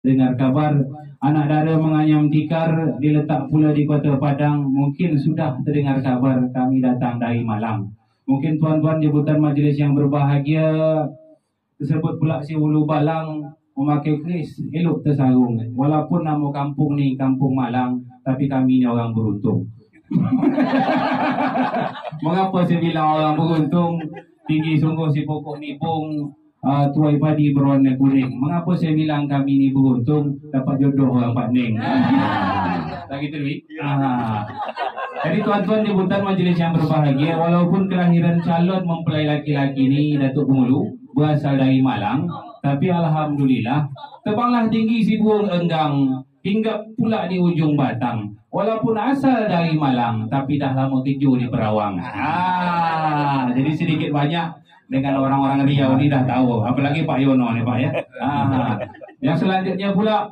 dengar kabar anak dara menganyam tikar diletak pula di Kota Padang. Mungkin sudah terdengar kabar kami datang dari Malang. Mungkin tuan-tuan jemputan majlis yang berbahagia tersebut pula si Ulu Balang memakai keris elok tersarung. Walaupun nama kampung ni Kampung Malang, tapi kami ni orang beruntung. Mengapa saya bilang orang beruntung? Tinggi sungguh si pokok nipung, tuai padi berwarna kuning. Mengapa saya bilang kami ni beruntung dapat jodoh orang Pak Ning? Tak gitu, Wi? Jadi tuan-tuan jemputan majlis yang berbahagia, walaupun kelahiran calon mempelai laki-laki ni Datuk Pengulu berasal dari Malang, tapi alhamdulillah terbanglah tinggi si burung enggang hingga pula di ujung batang. Walaupun asal dari Malang, tapi dah lama keju di Perawang. Jadi sedikit banyak dengan orang-orang Riau ni dah tahu. Apalagi Pak Yono ni Pak ya. Yang selanjutnya pula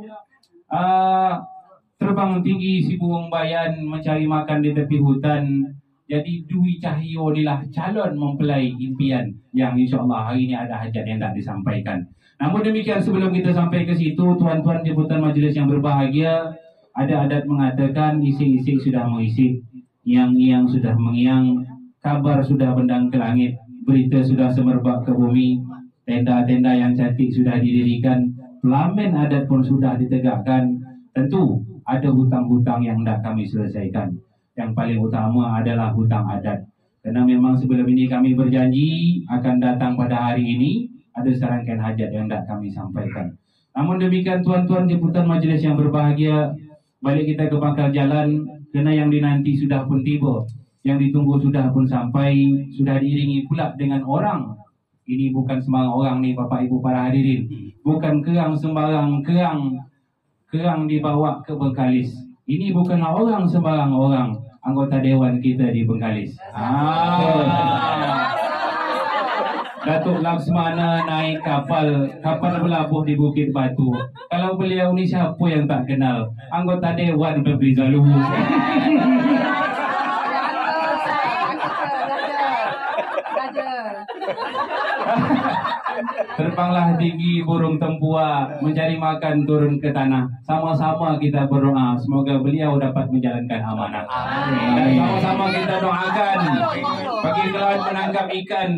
terbang tinggi si burung bayan mencari makan di tepi hutan. Jadi Dwi Cahyo inilah calon mempelai impian yang insya-Allah hari ini ada hajat yang tak disampaikan. Namun demikian, sebelum kita sampai ke situ, tuan-tuan jemputan majlis yang berbahagia, ada adat mengatakan isik-isik sudah mengisik, yang sudah mengiang, kabar sudah bendang ke langit, berita sudah semerbak ke bumi, tenda-tenda yang cantik sudah didirikan, pelamen adat pun sudah ditegakkan. Tentu ada hutang-hutang yang hendak kami selesaikan. Yang paling utama adalah hutang adat. Karena memang sebelum ini kami berjanji akan datang pada hari ini, ada serangkaian hajat yang hendak kami sampaikan. Namun demikian tuan-tuan jemputan majlis yang berbahagia, balik kita ke pangkal jalan, kerana yang dinanti sudah pun tiba, yang ditunggu sudah pun sampai, sudah diiringi pula dengan orang. Ini bukan sembarang orang ni Bapak Ibu para hadirin. Bukan kerang sembarang kerang dibawa ke Bengkalis. Ini bukanlah orang sembarang orang, anggota dewan kita di Bengkalis. Datuk Laksmana naik kapal berlabuh di Bukit Batu. Kalau beliau ni siapa yang tak kenal? Anggota Dewan Febri Zaluhu. Terbanglah tinggi burung tempua, mencari makan turun ke tanah. Sama-sama kita berdoa semoga beliau dapat menjalankan amanah. Dan sama-sama kita doakan bagi kawan menangkap ikan,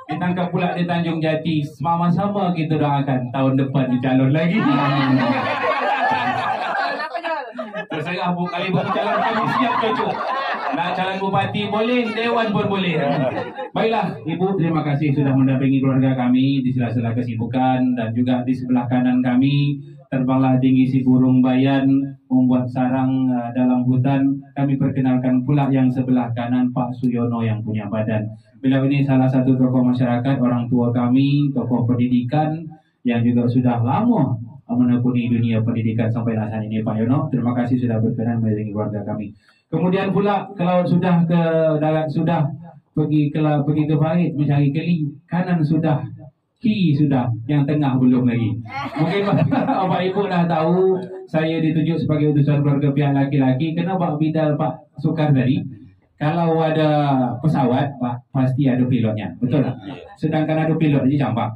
ditangkap pula di Tanjung Jati. Sama-sama kita doakan tahun depan dicalon lagi. Terserah bu kali berjalan kami siap cocok. Nak calon bupati boleh, dewan pun boleh. Baiklah, Ibu, terima kasih sudah mendampingi keluarga kami di sela-sela kesibukan, dan juga di sebelah kanan kami terbanglah tinggi si burung bayan membuat sarang dalam hutan. Kami perkenalkan pula yang sebelah kanan Pak Suyono yang punya badan. Beliau ini salah satu tokoh masyarakat, orang tua kami, tokoh pendidikan yang juga sudah lama menekuni dunia pendidikan sampai saat ini. Pak Yono, terima kasih sudah berkenan mengiringi keluarga kami. Kemudian pula kalau sudah ke darat, sudah pergi ke Farid mencari keli, kanan sudah, kiri sudah, yang tengah belum lagi. Mungkin Bapak Ibu dah tahu saya ditunjuk sebagai utusan keluarga pihak laki-laki. Kenapa bidal Pak Sukar tadi? Kalau ada pesawat, Pak, pasti ada pilotnya, betul tak? Sedangkan ada pilot je campak.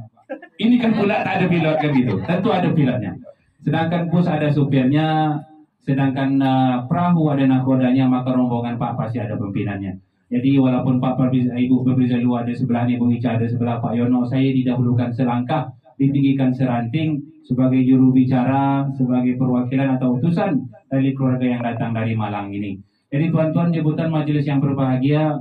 Ini kan pula tak ada pilot kan gitu. Tentu ada pilotnya. Sedangkan bus ada supirnya, sedangkan perahu ada nakodanya, maka rombongan Pak pasti ada pimpinannya. Jadi walaupun Ibu Berbrizalu ada sebelah ni, Bung Ica ada sebelah Pak Yono, saya didahulukan selangkah, ditinggikan seranting sebagai juru bicara, sebagai perwakilan atau utusan dari keluarga yang datang dari Malang ini. Jadi tuan-tuan jemputan majelis yang berbahagia,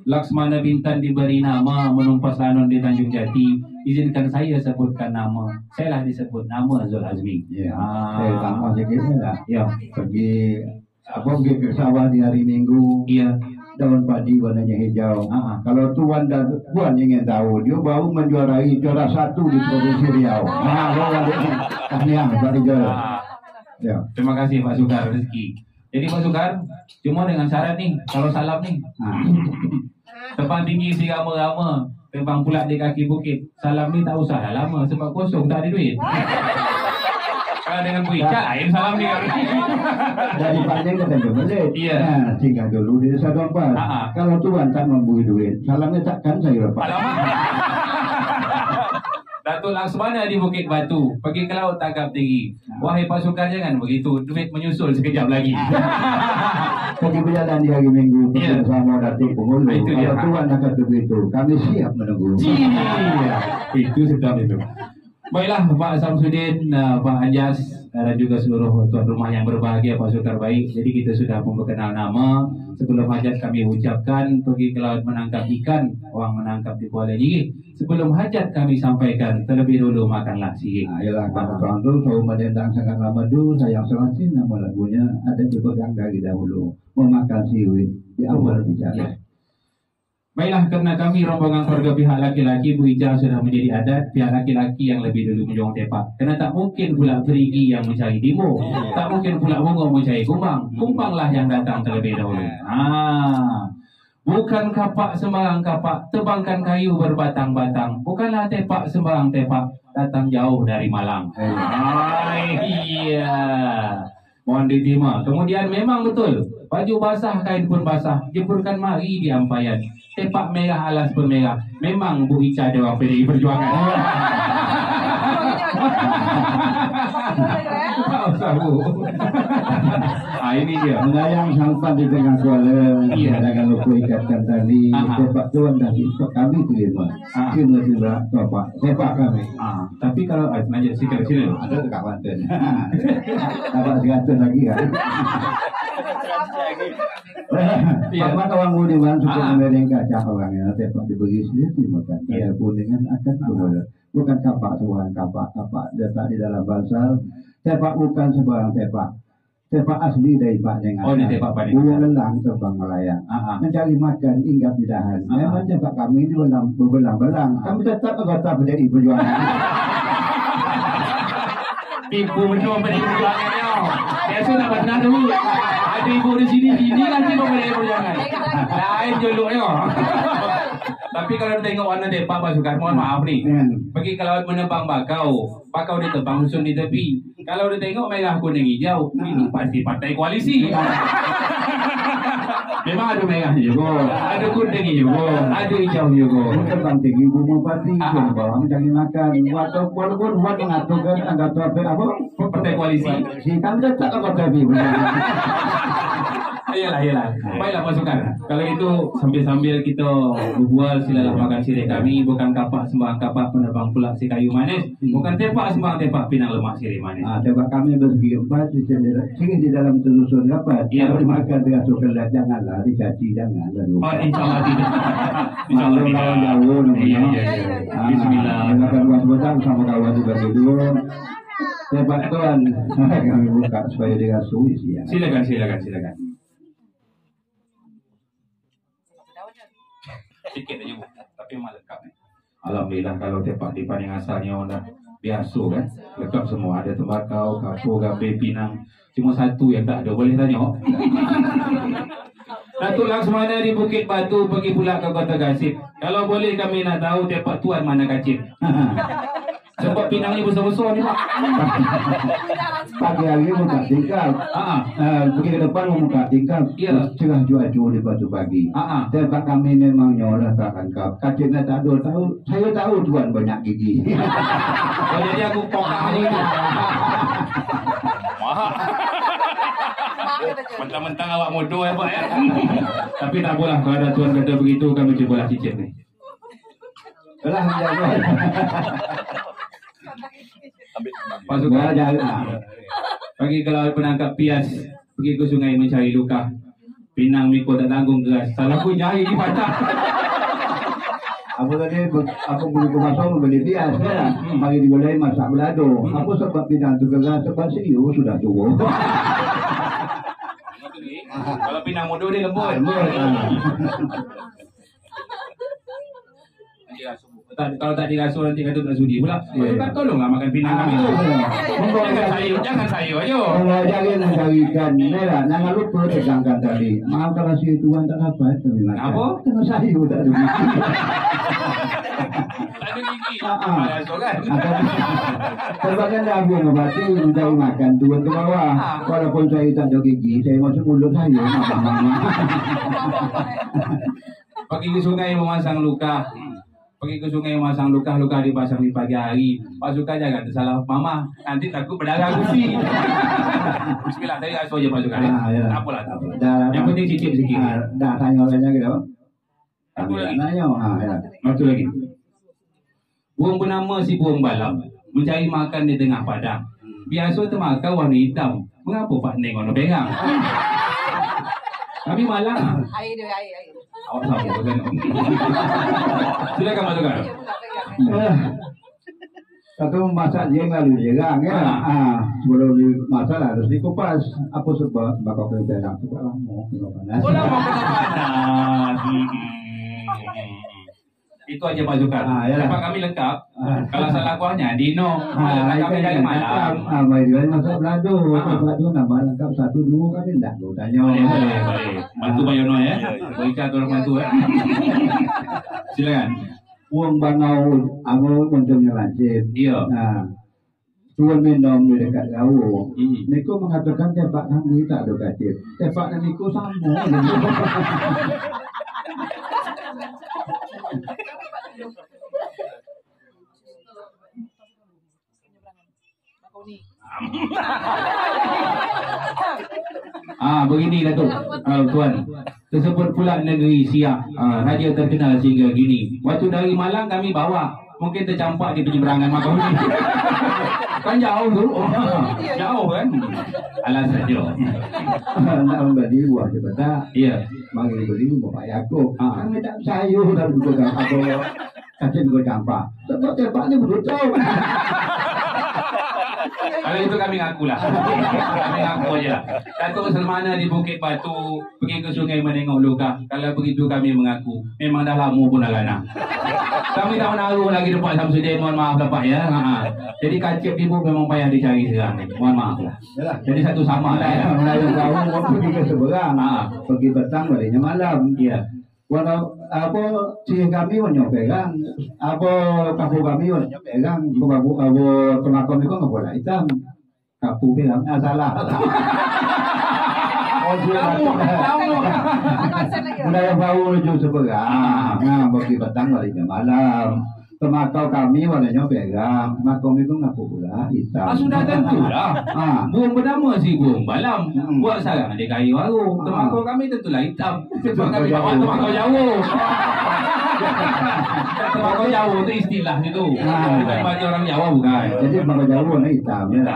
Laksmana Bintan diberi nama menumpas lanon di Tanjung Jati. Izinkan saya sebutkan nama. Saya lah disebut nama Zul Azmi. Ya, saya tambah sikit lah. Ya. Pergi ke sawah di hari Minggu. Iya. Daun padi warnanya hijau. Kalau tuan dan puan ingin tahu, dia baru menjuarai juara 1 di Provinsi Riau. Tahniah Pak Rijal. Ya. Terima kasih Pak Sukar rezeki. Jadi Pak Sukar, cuma dengan syarat nih, kalau salam nih, terbang tinggi si rama-rama, terbang pula di kaki bukit. Salam ni tak usah dah lama sebab kosong, tak ada duit. Kalau dengan Bu Ica, lain salam ni. Dari panjang ke Tanjung Belit. Iya. Nah, singgah dulu di Desa Dompas. Kalau tuan tak memberi duit, salamnya takkan saya lepas. Datuk Laksmana di Bukit Batu, pergi ke laut tangkap tinggi. Wahai pasukan jangan begitu, duit menyusul sekejap lagi. Pergi berjalan di hari Minggu bersama Datuk Penghulu. Itu dia. Kalau Tuan akan begitu, kami siap menunggu. Itu sedap itu. Baiklah Pak Samsudin, Pak Anjas dan juga seluruh tuan rumah yang berbahagia, pasukan baik. Jadi kita sudah memperkenal nama. Sebelum hajat kami ucapkan pergi ke laut menangkap ikan, orang menangkap di Kuala Gigi. Sebelum hajat kami sampaikan terlebih dulu makanlah sirih. Ialah kawan-kawan tu saya menendang sangat lama dulu, sayang selasin nama lagunya ada dipegang dari dahulu. Memakan sirih di awal bicara. Baiklah, karena kami rombongan keluarga pihak laki-laki, Bu Ija sudah menjadi adat pihak laki-laki yang lebih dulu menjual tepak. Kerana tak mungkin pula perigi yang mencari timur, tak mungkin pula bunga mencari kumbang. Kumbanglah yang datang terlebih dahulu. Bukan kapak sembarang kapak, tebangkan kayu berbatang-batang. Bukanlah tepak sembarang tepak, datang jauh dari Malang. Iya. Mohon diterima. Kemudian memang betul, baju basah, kain pun basah. Jempurkan mari di ampayan. Tepak merah alas pun merah. Memang Bu Ica Dewan PDI Perjuangan. Ini dia. Melayang sampan di tengah kuala. Jangan lupa ikatkan tali. Tepak tuan dah besok kami terima. Terima bapak. Tepak kami. Tapi kalau aja sih sini. Ada dekat Banten. Dapat 100 lagi kan? Bapak kawan budiman suka mengenai kaca orangnya. Tepak diberi sendiri makan. Ada kuningan akan boleh. Bukan kapak sebarang kapak letak di dalam bansal. Tepak bukan sebarang tepak. Tepak asli dari Pak Neng. Di tepak Pak Neng. Burung lelang terbang melayang. Mencari makan hingga pidahan. Memang tepak kami ini berbelang-belang. Kami tetap anggota PDI Perjuangan. Ibu menjual PDI Perjuangan ya. Biasa nak benar dulu. Ada ibu di sini lagi PDI Perjuangan. Lain juluknya. Tapi kalau tengok warna tepak pasukan, mohon maaf nih. Pergi ke laut menebang bakau ditebang susun di tepi. Kalau dia tengok merah kuning hijau, ini pasti partai koalisi. Memang ada merahnya juga, ada kuning juga, ada hijau juga. Terbang tinggi bunga pati, bawang cari makan. Walaupun buat mengaturkan anggota apa? Partai koalisi. Kami tetap anggota PDI. Iyalah. Baiklah pasukan. Kalau itu sambil kita berbual, silalah makan sirih kami. Bukan kapak sembarang kapak, penerbang pula si kayu manis. Bukan tepak sembarang tepak, pinang lemak sirih manis. Tepak kami bersegi empat, sirih di dalam telusun dapat. Kalau dimakan dengan coklat, janganlah dicaci, janganlah. InsyaAllah tidak. InsyaAllah tidak. Iya. Bismillah. Makan buat-buatan sama kawan juga gitu. Tepak tuan, kami buka supaya dirasui sih. Silakan. Sikit aja Bu, tapi memang lengkap nih. Alhamdulillah kalau tepak dipan yang asalnya udah biasa kan, lengkap semua, ada tembakau, kapur, gabe, pinang. Cuma satu yang tak ada, boleh tanya? Datuk Laksmana di Bukit Batu pergi pula ke Kota Gasip. Kalau boleh kami nak tahu tepak tuan mana kacip. Sebab pinang ni besar-besar ni Pak. Pagi hari buka tingkap. Pergi ke depan membuka tingkap. Cerah cuaca di batu pagi. Tepak kami memang nyolah tak angkap. Kacipnya tak ada tahu. Saya tahu tuan banyak gigi. Jadi aku pokah ni. Mentang-mentang awak modoh ya Pak ya. Tapi tak apalah, kalau ada tuan kata begitu kami cubalah cicip ni. Belah menjaga. Pasukan pergi ke laut menangkap pias, pergi ke sungai mencari luka. Pinang Miko tak tanggung keras. Salah pun nyari di patah. Apa tadi? Aku beli ke pasar membeli pias kan? Bagi digolai masak belado. Apa sebab pinang tu keras? Sebab serius sudah tua. Kalau pinang muda dia lembut. Kalau tak dirasuh nanti kata tak sudi pula. Pasukan tolonglah makan pinang kami tu. Jangan sayur aja. Kalau jangan carikan merah, jangan lupa tegangkan tadi. Maaf kalau si tuan tak dapat. Apa? Tengah sayur tak ada gigi. Tak ada gigi. Masuk kan? Terbakan dah aku mengobati mencari makan turun ke bawah. Walaupun saya tak ada gigi, saya masuk mulut saya. Mama. Pergi ke sungai memasang luka. pergi ke sungai masang luka dipasang di pagi hari. Pak Suka jangan tersalah mama, nanti takut berdarah gusi. Bismillah, saya asuh aja Pak Suka. Ya. Tak apalah, tak apa. Dah, Yang penting cicip sikit. Dah tanya olehnya gitu. Satu lagi. Nanya, ya. Satu lagi. Burung bernama si burung balam mencari makan di tengah padang. Biasa termakan warna hitam. Mengapa Pak Neng warna merah? Kami malang. Air dia, air. Awak sama kan? Silakan Pak Suka. Satu masak dia lalu jerang ya. Sebelum dimasak harus dikupas. Apa sebab bakal berdarah sebab lama kena panas. Oh lama kena panas. Itu aja Pak Suka. Dapat kami lengkap. Kalau salah kuahnya Dino. Kami dari malam. Baik dia masak belado. Belado nama lengkap 1 2 kan dah tanya. Boleh. Bantu Pak Yono ya. Berikan orang bantu ya. Silakan. Uang bangau amo untungnya lancip. Iya. Nah, tuan minum di dekat gau. Niku mengatakan tempat kami tak ada kacip. Tempat niku sama. Begini Datuk, Tuan. Tersebut pula negeri Siak, raja terkenal sehingga gini. Waktu dari Malang kami bawa, mungkin tercampak di penyeberangan Makahuni. Kan jauh tu, jauh kan? Alas saja. Nak membeli buah cepat. Iya. Mari beli bapak aku. Kami tak sayur dan bukan apa. Kacip bukan campak. Sebab tempat ni betul. Kalau itu kami ngaku lah. Kami ngaku aja. Datuk Selmana di Bukit Batu pergi ke sungai menengok luka. Kalau begitu kami mengaku. Memang dah lama pun dah lana. Kami tak menaruh lagi depan Samsudin. Mohon maaf lah Pak ya. Jadi kacip ibu memang payah dicari sekarang ni. Mohon maaf lah. Jadi satu sama lah ya. Melayu kau pergi ke seberang. Pergi petang baliknya malam. Iya. Walau apa si kami menyopegang, apa kampung kami menyopegang, apa temakam itu nggak boleh hitam, kampung bilang salah. Oh dia budaya bau menuju seberang, nah bagi petang baliknya malam. Temakau kami warnanya pegang, makam itu nggak pula hitam. Sudah tentu lah. Burung bernama si burung balam. Buat sarang di kayu baru. Temakau kami tentulah hitam. Sebab kami bawa temakau jauh. Temakau jauh itu istilah itu. Bukan bagi orang Jawa bukan. Jadi temakau jauh warna hitam ya.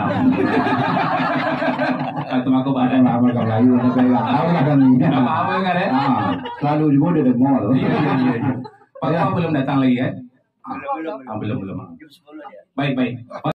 Temakau badan. Temakau Melayu warna pegang. Tahu lah kami. Apa kan ya? Selalu juga ada mall. Pak belum datang lagi kan? Belum. Baik.